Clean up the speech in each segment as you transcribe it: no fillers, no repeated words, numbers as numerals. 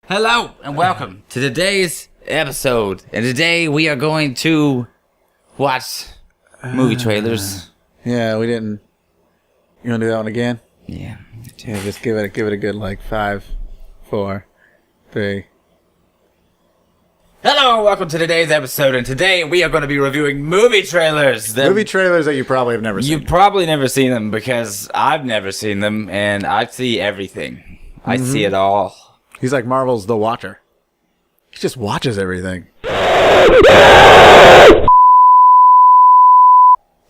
Hello and welcome to today's episode. And today we are going to watch movie trailers. Yeah, we didn't. You want to do that one again? Yeah. Yeah, just give it a good 5, 4, 3. Hello and welcome to today's episode. And today we are going to be reviewing movie trailers. Movie trailers that you probably have never seen. You've probably never seen them because I've never seen them, and I see everything. I see it all. He's like Marvel's The Watcher. He just watches everything.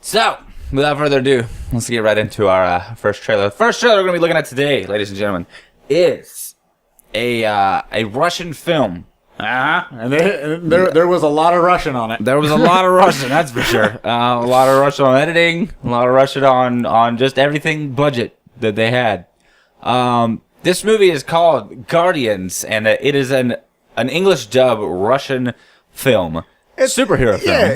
So, without further ado, let's get right into our first trailer. The first trailer we're going to be looking at today, ladies and gentlemen, is a Russian film. And there was a lot of Russian on it. There was a lot of Russian, that's for sure. A lot of Russian on editing, a lot of Russian on just everything budget that they had. This movie is called Guardians, and it is an English dub Russian film. It's superhero film. Yeah,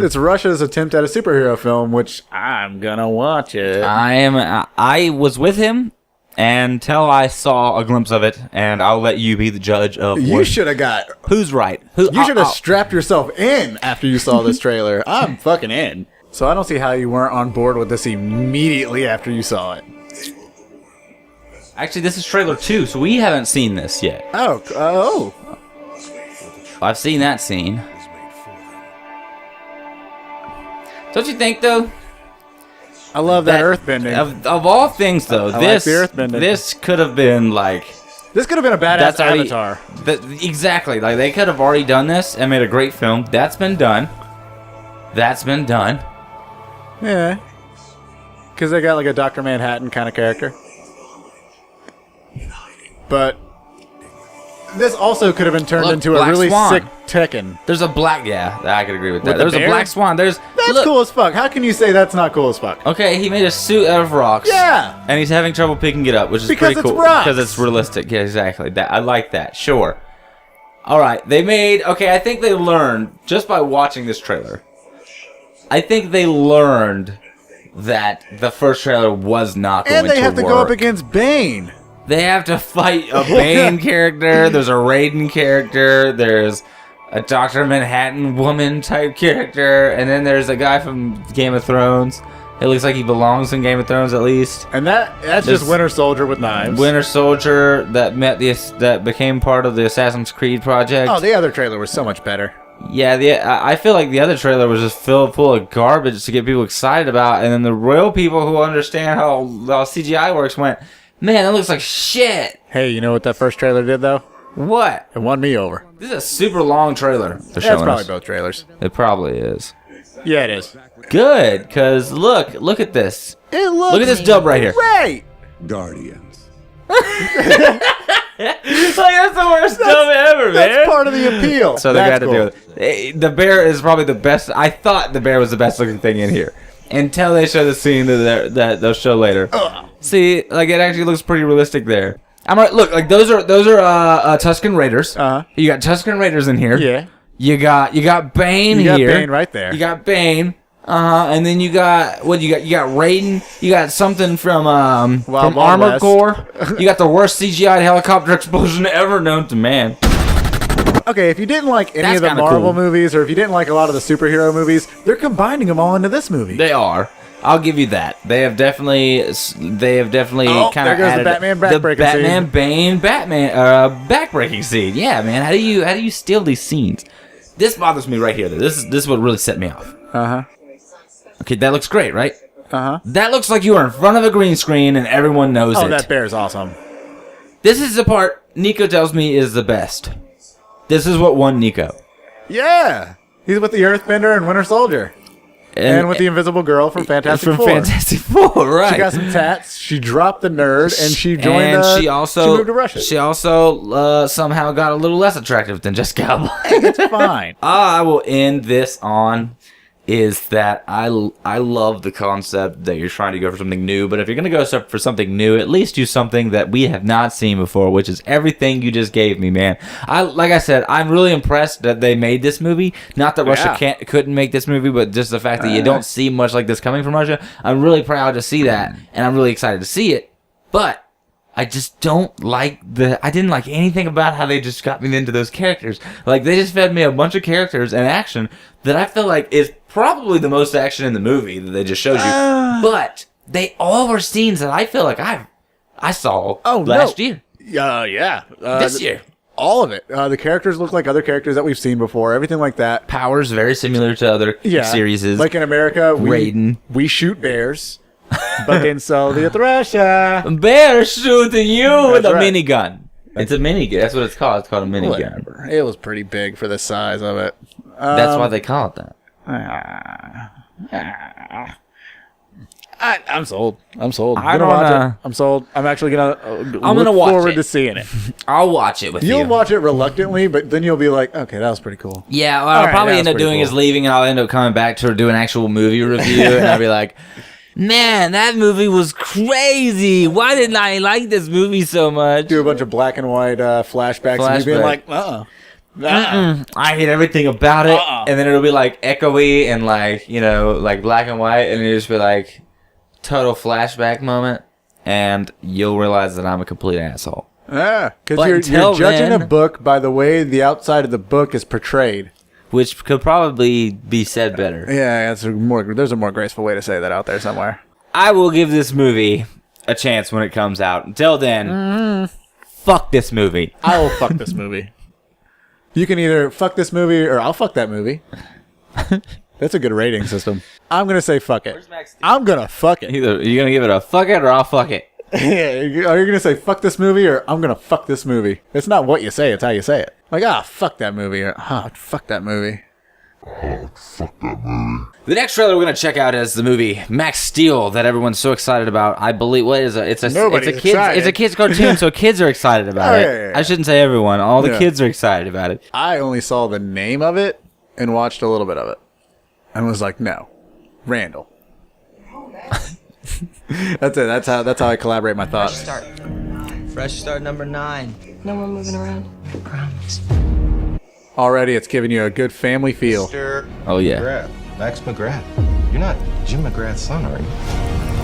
it's Russia's attempt at a superhero film, which I'm gonna watch it. I was with him until I saw a glimpse of it, and I'll let you be the judge of You should have got. who's right. You should have strapped yourself in after you saw this trailer. I'm fucking in. So I don't see how you weren't on board with this immediately after you saw it. Actually, this is trailer 2, so we haven't seen this yet. Oh. I've seen that scene. Don't you think, though? I love that earthbending. Of all things, though, like the earthbending. This could have been like... This could have been a badass Avatar. Exactly. Like, they could have already done this and made a great film. That's been done. Yeah. Because they got like a Dr. Manhattan kind of character. But this also could have been turned into a really sick Tekken. There's a black... Yeah, I could agree with that. With There's the a bear? black swan. That's cool as fuck. How can you say that's not cool as fuck? Okay, he made a suit out of rocks. Yeah. And he's having trouble picking it up, which is Because pretty cool. it's rocks. Because it's realistic. Yeah, exactly. I like that. Sure. All right. They made... Okay, I think they learned, just by watching this trailer, I think they learned that the first trailer was not going to work. And they have to go up against Bane. They have to fight a Bane character. There's a Raiden character. There's a Dr. Manhattan woman type character. And then there's a guy from Game of Thrones. It looks like he belongs in Game of Thrones at least. And that's just Winter Soldier with knives. Winter Soldier that became part of the Assassin's Creed project. Oh, the other trailer was so much better. Yeah, I feel like the other trailer was just filled full of garbage to get people excited about. And then the real people who understand how CGI works went... Man, that looks like shit. Hey, you know what that first trailer did, though? What? It won me over. This is a super long trailer. That's probably both trailers. It probably is. Yeah, it is. Good, because look at this. Look at this dub right here. Great. Guardians. Like, that's the worst dub ever, man. That's part of the appeal. So they got to do it. The bear is probably the best. I thought the bear was the best looking thing in here. Until they show the scene that they'll show later. See, like it actually looks pretty realistic there. I'm right. Look, like those are Tusken Raiders. You got Tusken Raiders in here. Yeah. You got Bane here. You got Bane right there. You got Bane. And then you got what? You got Raiden. You got something from Armored Core. You got the worst CGI helicopter explosion ever known to man. Okay, if you didn't like any That's of the kinda Marvel cool. movies, or if you didn't like a lot of the superhero movies, they're combining them all into this movie. They are. I'll give you that. They have definitely kind of there goes added the Batman backbreaking Batman scene. Bane backbreaking scene. Yeah, man. How do you steal these scenes? This bothers me right here. This is what really set me off. Okay, that looks great, right? That looks like you are in front of a green screen and everyone knows it. Oh, that bear is awesome. This is the part Nico tells me is the best. This is what won Nico. Yeah. He's with the Earthbender and Winter Soldier. And with the Invisible Girl from Fantastic Four. Fantastic Four, right. She got some tats. She dropped the nerd, and she joined and she moved to Russia. She also somehow got a little less attractive than Jessica Alba. It's fine. I will end this on is that I love the concept that you're trying to go for something new, but if you're going to go for something new, at least do something that we have not seen before, which is everything you just gave me, man. Like I said, I'm really impressed that they made this movie. Not that Russia couldn't make this movie, but just the fact that you don't see much like this coming from Russia. I'm really proud to see that, and I'm really excited to see it, but I just don't like I didn't like anything about how they just got me into those characters. Like, they just fed me a bunch of characters and action that I feel like is probably the most action in the movie that they just showed you. But they all were scenes that I feel like I saw last year. Yeah. This year. All of it. The characters look like other characters that we've seen before. Everything like that. Powers very similar to other series. Like in America, we shoot bears. But then so the Thrasher. Bear shooting you with a right. minigun. It's a minigun. That's what it's called. It's called a minigun. Whatever. It was pretty big for the size of it. That's why they call it that. I'm sold. I'm sold. I Gonna don't watch it. I'm sold. I'm actually gonna watch forward it. to seeing it. I'll watch it with you. You'll watch it reluctantly, but then you'll be like, okay, that was pretty cool. Yeah, what I'll probably end up doing is leaving, and I'll end up coming back to do an actual movie review, and I'll be like, man, that movie was crazy. Why didn't I like this movie so much? Do a bunch of black and white flashbacks and you being like, I hate everything about it. And then it'll be like echoey and like, you know, like black and white, and it'll just be like total flashback moment, and you'll realize that I'm a complete asshole. Yeah, because you're judging a book by the way the outside of the book is portrayed. Which could probably be said better. Yeah, there's a more graceful way to say that out there somewhere. I will give this movie a chance when it comes out. Until then, fuck this movie. I will fuck this movie. You can either fuck this movie or I'll fuck that movie. That's a good rating system. I'm going to say fuck it. I'm going to fuck it. Either you're going to give it a fuck it or I'll fuck it. Yeah, are you going to say fuck this movie or I'm going to fuck this movie? It's not what you say, it's how you say it. Like, fuck that movie or fuck that movie. The next trailer we're going to check out is the movie Max Steel that everyone's so excited about. I believe, it's a kids cartoon, so kids are excited about it. Yeah. I shouldn't say everyone. All the kids are excited about it. I only saw the name of it and watched a little bit of it. And was like, no. Randall. That's it. That's how I collaborate my thoughts. Fresh start number 9. No more moving around. I promise. Already, it's giving you a good family feel. Oh, yeah. McGrath. Max McGrath. You're not Jim McGrath's son, are you?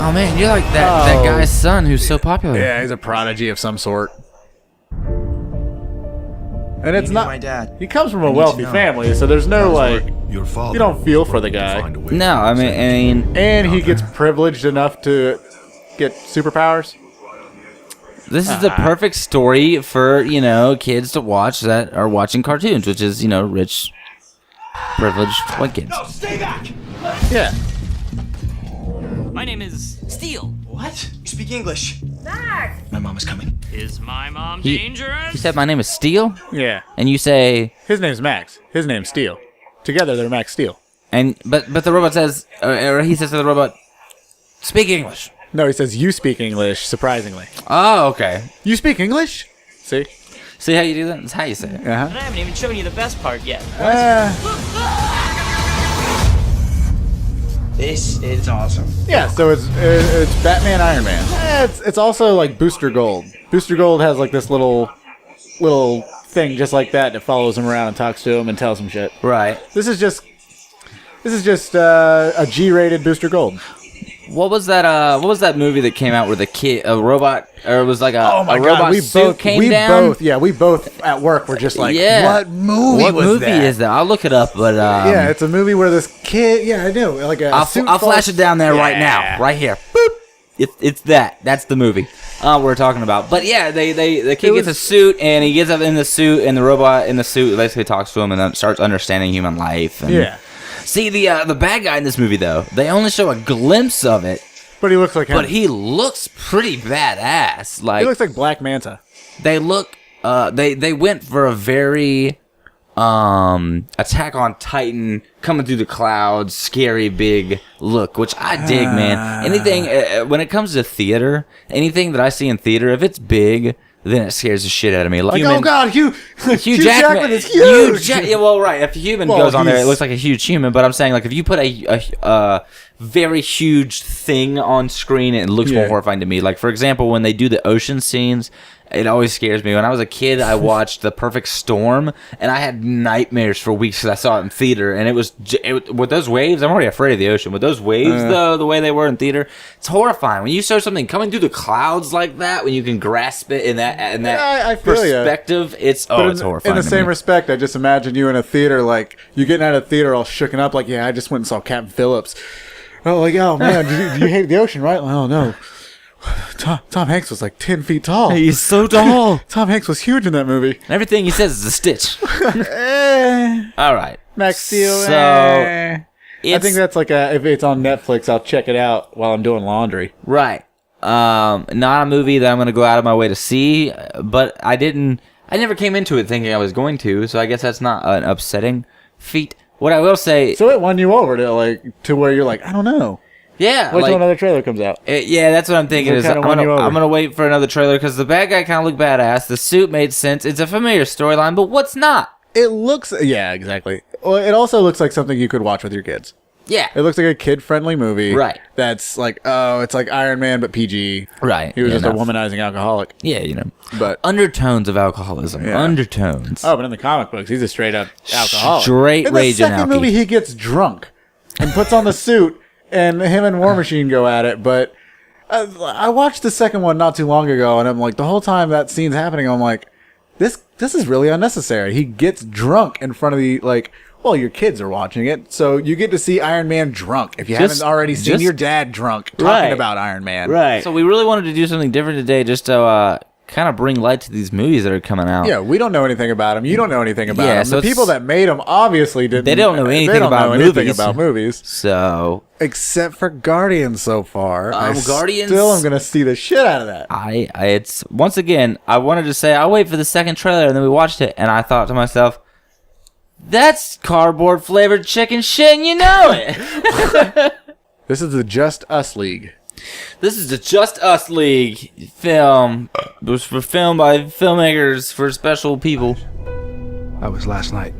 Oh, man, you're like that guy's son who's so popular. Yeah, he's a prodigy of some sort. And it's not. My dad. He comes from a wealthy family, so there's no Your father. You don't feel for the guy. No, I mean, and he gets privileged enough to get superpowers. this is the perfect story for, you know, kids to watch that are watching cartoons, which is, you know, rich, privileged white kids. No, stay back! Yeah. My name is Steel. What? You speak English. Max! My mom is coming. Is my mom You dangerous? said my name is Steel, Yeah. and you say, His name's Max. His name's Steel. Together, they're Max Steel. but the robot says, or he says to the robot, speak English. No, he says, you speak English, surprisingly. Oh, okay. You speak English? See? See how you do that? That's how you say it. And I haven't even shown you the best part yet. This is awesome. Yeah, so it's Batman, Iron Man. It's also like Booster Gold. Booster Gold has like this little thing just like that follows him around and talks to him and tells him shit. Right. This is just a G-rated Booster Gold. What was that movie that came out where a robot, or it was like a robot suit came down? We both at work were just like, Yeah. what movie is that? I'll look it up, but yeah, it's a movie where this kid, I know, like I'll flash it down there right now, right here. Boop. It's that's the movie we're talking about. But yeah, the kid gets a suit, and he gets up in the suit, and the robot in the suit basically talks to him and then starts understanding human life. And, Yeah. See, the bad guy in this movie, though, they only show a glimpse of it. But he looks like him. But he looks pretty badass. Like, He looks like Black Manta. they look, they went for a very, Attack on Titan, coming through the clouds, scary big look, which I dig, man. Anything, when it comes to theater, anything that I see in theater, if it's big, then it scares the shit out of me. Like, oh god, Hugh Jackman is huge. Yeah, well, right. If a human goes on there, it looks like a huge human. But I'm saying, like, if you put a very huge thing on screen, it looks more horrifying to me. Like, for example, when they do the ocean scenes, it always scares me. When I was a kid, I watched The Perfect Storm, and I had nightmares for weeks because I saw it in theater. And with those waves, I'm already afraid of the ocean. With those waves, though, the way they were in theater, it's horrifying. When you saw something coming through the clouds like that, when you can grasp it in that I feel perspective, it's horrifying. In the same respect, I just imagine you in a theater, like, you getting out of the theater all shooken up, like, yeah, I just went and saw Captain Phillips. Oh, like, oh, man, did you hate the ocean, right? Oh, no. Tom Hanks was like 10 feet tall. He's so tall. Tom Hanks was huge in that movie. Everything he says is a stitch. All right. Max Steel. So, I think that's like if it's on Netflix, I'll check it out while I'm doing laundry. Right. Not a movie that I'm going to go out of my way to see, but I never came into it thinking I was going to, so I guess that's not an upsetting feat. What I will say... So it won you over to where you're like, I don't know. Yeah. Wait till another trailer comes out. Yeah, that's what I'm thinking. I'm gonna wait for another trailer because the bad guy kind of looked badass. The suit made sense. It's a familiar storyline, but what's not? It looks... Yeah, exactly. Well, it also looks like something you could watch with your kids. Yeah. It looks like a kid-friendly movie. Right. That's like, oh, it's like Iron Man, but PG. Right. He was just a womanizing alcoholic. Yeah, you know. But undertones of alcoholism. Yeah. Undertones. Oh, but in the comic books, he's a straight-up alcoholic. Straight rage and In the second movie, he gets drunk and puts on the suit, and him and War Machine go at it. But I watched the second one not too long ago, and I'm like, the whole time that scene's happening, I'm like, this is really unnecessary. He gets drunk in front of the, like... Well, your kids are watching it, so you get to see Iron Man drunk. If you haven't already seen your dad drunk talking about Iron Man. Right. So we really wanted to do something different today just to kind of bring light to these movies that are coming out. Yeah, we don't know anything about them. You don't know anything about them. So the people that made them obviously didn't. They don't know anything about movies. So... Except for Guardians so far. Guardians... Still am going to see the shit out of that. It's... Once again, I wanted to say, I'll wait for the second trailer, and then we watched it, and I thought to myself... That's cardboard flavored chicken shit, and you know it. This is the Just Us League. This is the Just Us League film. It was filmed by filmmakers for special people. That was last night.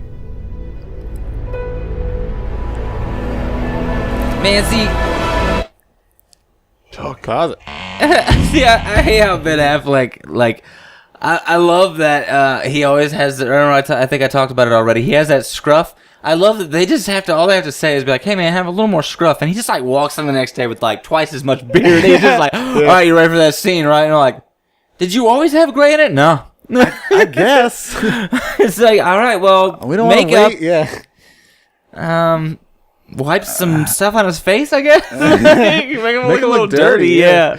Man, see... Pause it. See, I hate how Ben Affleck, like... I love that he always has the... I think I talked about it already. He has that scruff. I love that they just have to... All they have to say is be like, hey, man, have a little more scruff. And he just, like, walks on the next day with, like, twice as much beard. He's just like, all right, you ready for that scene, right? And I'm like, did you always have gray in it? No. I guess. It's like, all right, well, we don't want to wait. Yeah. Wipe some stuff on his face, I guess. Make him look a little dirty, yeah.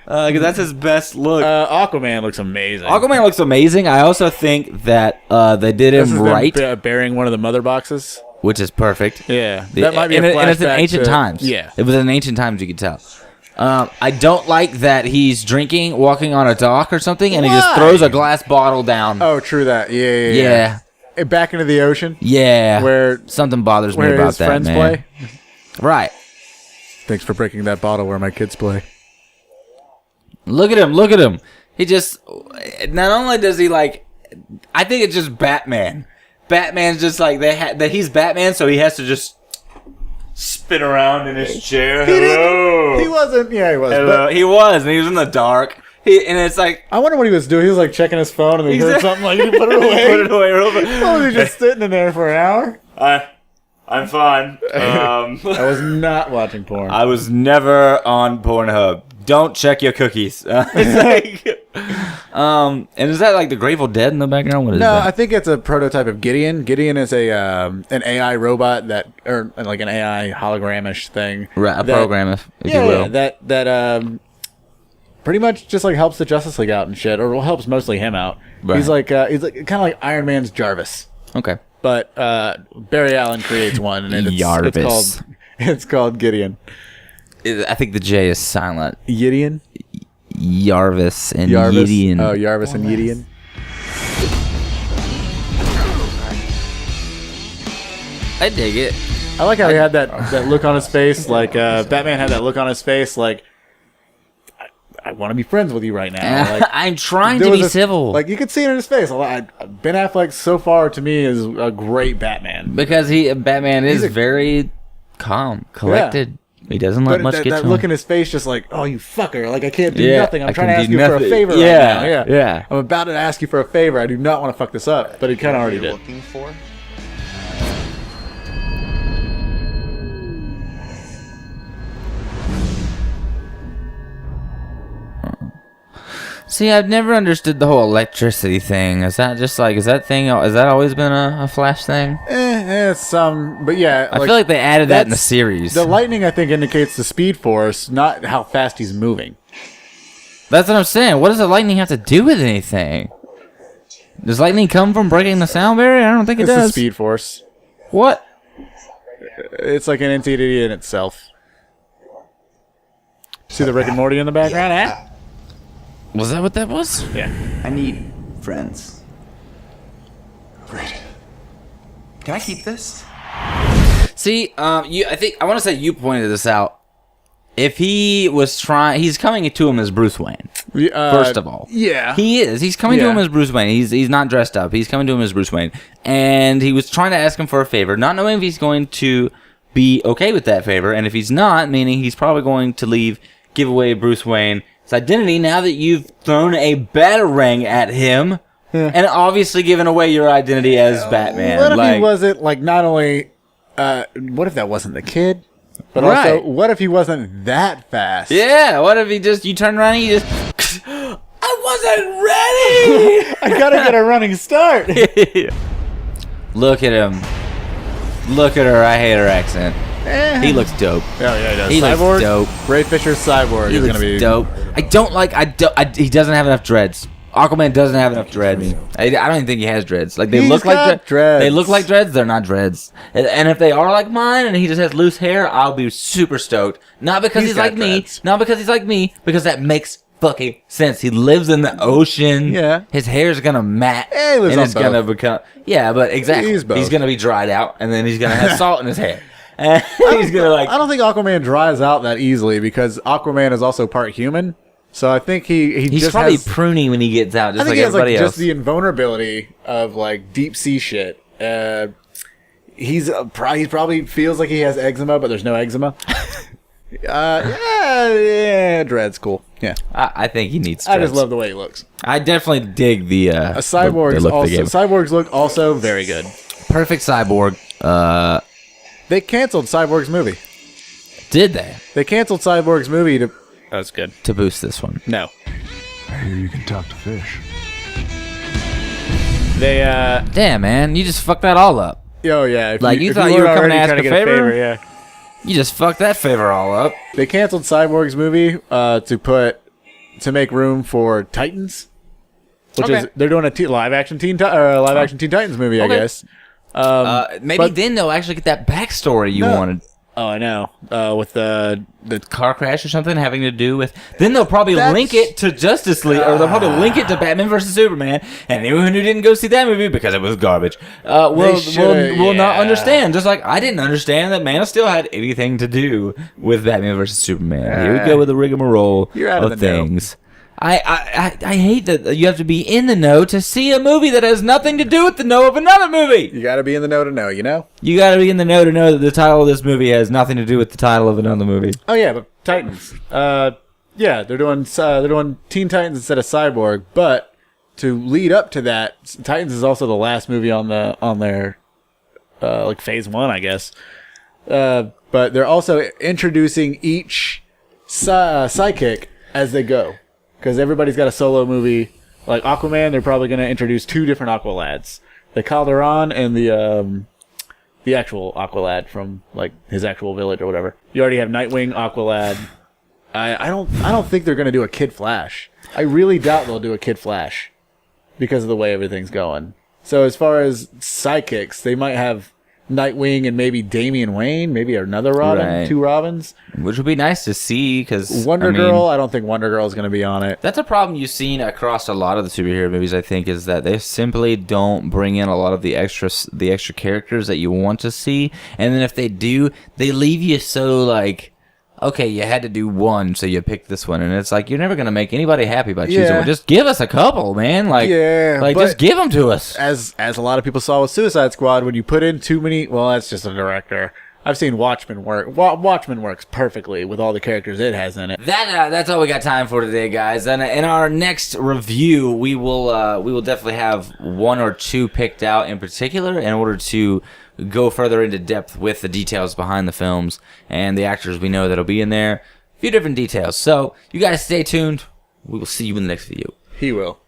Because that's his best look. Aquaman looks amazing. Aquaman looks amazing. I also think that they did him right. Burying one of the mother boxes. Which is perfect. Yeah. That might be a flashback and it's in ancient times. Yeah. It was in ancient times, you could tell. I don't like that he's drinking, walking on a dock or something, and he just throws a glass bottle down. Oh, true that. Yeah. Back into the ocean? Yeah. Where something bothers me about that, friends man. Play? Right. Thanks for breaking that bottle where my kids play. Look at him. He just... Not only does he, like... I think it's just Batman. Batman's just like... that he's Batman, so he has to just... spin around in his chair. Hello. He wasn't... Yeah, he was. Hello. But he was, and he was in the dark. And it's like... I wonder what he was doing. He was, like, checking his phone, and he heard something like, he put it away. Put it away real quick. Oh, was he just sitting in there for an hour? I'm fine. I was not watching porn. I was never on Pornhub. Don't check your cookies. It's like, and is that like the Grateful Dead in the background? What is that? No, I think it's a prototype of Gideon. Gideon is an AI robot or like an AI hologramish thing. Right, a program, if you will. Yeah, that pretty much just like helps the Justice League out and shit, or helps mostly him out. Right. He's like kind of like Iron Man's Jarvis. Okay. But Barry Allen creates one, and it's called Gideon. I think the J is silent. Gideon? Jarvis and Gideon. Oh, Jarvis and Gideon. I dig it. I like how he had that look on his face, like Batman had that look on his face, like I want to be friends with you right now. Like, I'm trying to be civil. Like you could see it in his face. Ben Affleck so far to me is a great Batman because Batman is very calm, collected. He doesn't let But much that, get that to look him. in his face, just like, oh, you fucker. Like, I can't do Yeah, nothing. I'm I trying to can ask do you for a nothing. favor Yeah, right now. yeah. I'm about to ask you for a favor. I do not want to fuck this up. But he kind of already What are you did. looking for? See, I've never understood the whole electricity thing. Is that just like, has that always been a Flash thing? But yeah. I feel like they added that in the that's- series. The lightning, I think, indicates the speed force, not how fast he's moving. That's what I'm saying. What does the lightning have to do with anything? Does lightning come from breaking the sound barrier? I don't think it It's does. the speed force. What? It's like an entity in itself. See the Rick and Morty in the background? Was that what that was? Yeah. I need friends. Great. Can I keep this? See, I think I want to say you pointed this out. If he was trying, he's coming to him as Bruce Wayne. First of all, yeah, he is. He's coming to Yeah. him as Bruce Wayne. He's not dressed up. He's coming to him as Bruce Wayne, and he was trying to ask him for a favor, not knowing if he's going to be okay with that favor, and if he's not, meaning he's probably going to give away Bruce Wayne's identity. Now that you've thrown a batarang at him, and obviously given away your identity as Batman. What if he wasn't like not only? What if that wasn't the kid? But also, Right. what if he wasn't that fast? Yeah, what if you turn around and you just... I wasn't ready! I gotta get a running start. Look at him. Look at her. I hate her accent. He looks dope. Oh yeah, he does. He Cyborg. looks dope. Ray Fisher's Cyborg He is looks gonna be dope. He doesn't have enough dreads. Aquaman doesn't have enough dreads. I don't even think he has dreads. Like they He's look like got dreads. They look like dreads. They're not dreads. And if they are like mine, and he just has loose hair, I'll be super stoked. Not because he's got like dreads. me. Not because he's like me. Because that makes fucking sense. He lives in the ocean. Yeah. His hair's gonna mat. Yeah, he lives and on it's gonna both. become. Yeah, but exactly. He's both. He's gonna be dried out, and then he's gonna have salt in his hair. And he's gonna like. I don't think Aquaman dries out that easily because Aquaman is also part human. So I think he's He's probably pruny when he gets out, I just think like he has everybody like else. just the invulnerability of like deep sea shit. He probably feels like he has eczema, but there's no eczema. Yeah, dread's cool. Yeah, I think he needs. I just dreads. love the way he looks. I definitely dig the A cyborg's the look also they gave him. cyborgs look also very good. Perfect cyborg. They canceled Cyborg's movie. Did they They canceled Cyborg's movie to. That's good. to boost this one? No, I hear you can talk to fish. they. Damn, man, you just fucked that all up. Oh yeah. If Like, you if thought you weren't were coming to already ask trying a get favor? Yeah. You just fucked that favor all up. They canceled Cyborg's movie to make room for Titans, which is Okay. they're doing a live action Teen Titans movie, Okay. I guess. Maybe but- then they'll actually get that backstory you No. wanted. Oh, I know. With the Car crash or something having to do with. Then they'll probably That's- link it to Justice League, or they'll probably link it to Batman versus Superman. And anyone who didn't go see that movie because it was garbage, will not yeah. understand. Just like I didn't understand that Man of Steel had anything to do with Batman versus Superman. Here we go with the rigmarole You're out of of the know. things. I hate that you have to be in the know to see a movie that has nothing to do with the know of another movie. you got to be in the know to know, you know. You got to be in the know to know that the title of this movie has nothing to do with the title of another movie. Oh yeah, but Titans. Yeah, they're doing Teen Titans instead of Cyborg, but to lead up to that, Titans is also the last movie on their like phase 1, I guess. But they're also introducing each sidekick as they go, because everybody's got a solo movie. Like Aquaman, they're probably going to introduce 2 different Aqualads, the Calderon and the actual Aqualad from like his actual village or whatever. You already have Nightwing, Aqualad. I don't think they're gonna do a Kid Flash. I really doubt they'll do a Kid Flash because of the way everything's going. So as far as sidekicks, they might have Nightwing and maybe Damian Wayne, maybe another Robin, Right. 2 Robins. Which would be nice to see, because Wonder Girl, I don't think Wonder Girl is gonna be on it. That's a problem you've seen across a lot of the superhero movies, I think, is that they simply don't bring in a lot of the extra characters that you want to see. And then if they do, they leave you so like, okay, you had to do one, so you picked this one. And it's like, you're never going to make anybody happy by choosing Yeah. one. Just give us a couple, man. Like, Yeah, like but- just give them to us. As a lot of people saw with Suicide Squad, when you put in too many, well, that's just a director. I've seen Watchmen work. Watchmen works perfectly with all the characters it has in it. That's all we got time for today, guys. And in our next review, we will definitely have one or two picked out in particular in order to go further into depth with the details behind the films and the actors we know that'll be in there. A few different details. So you guys stay tuned. We will see you in the next video. He will.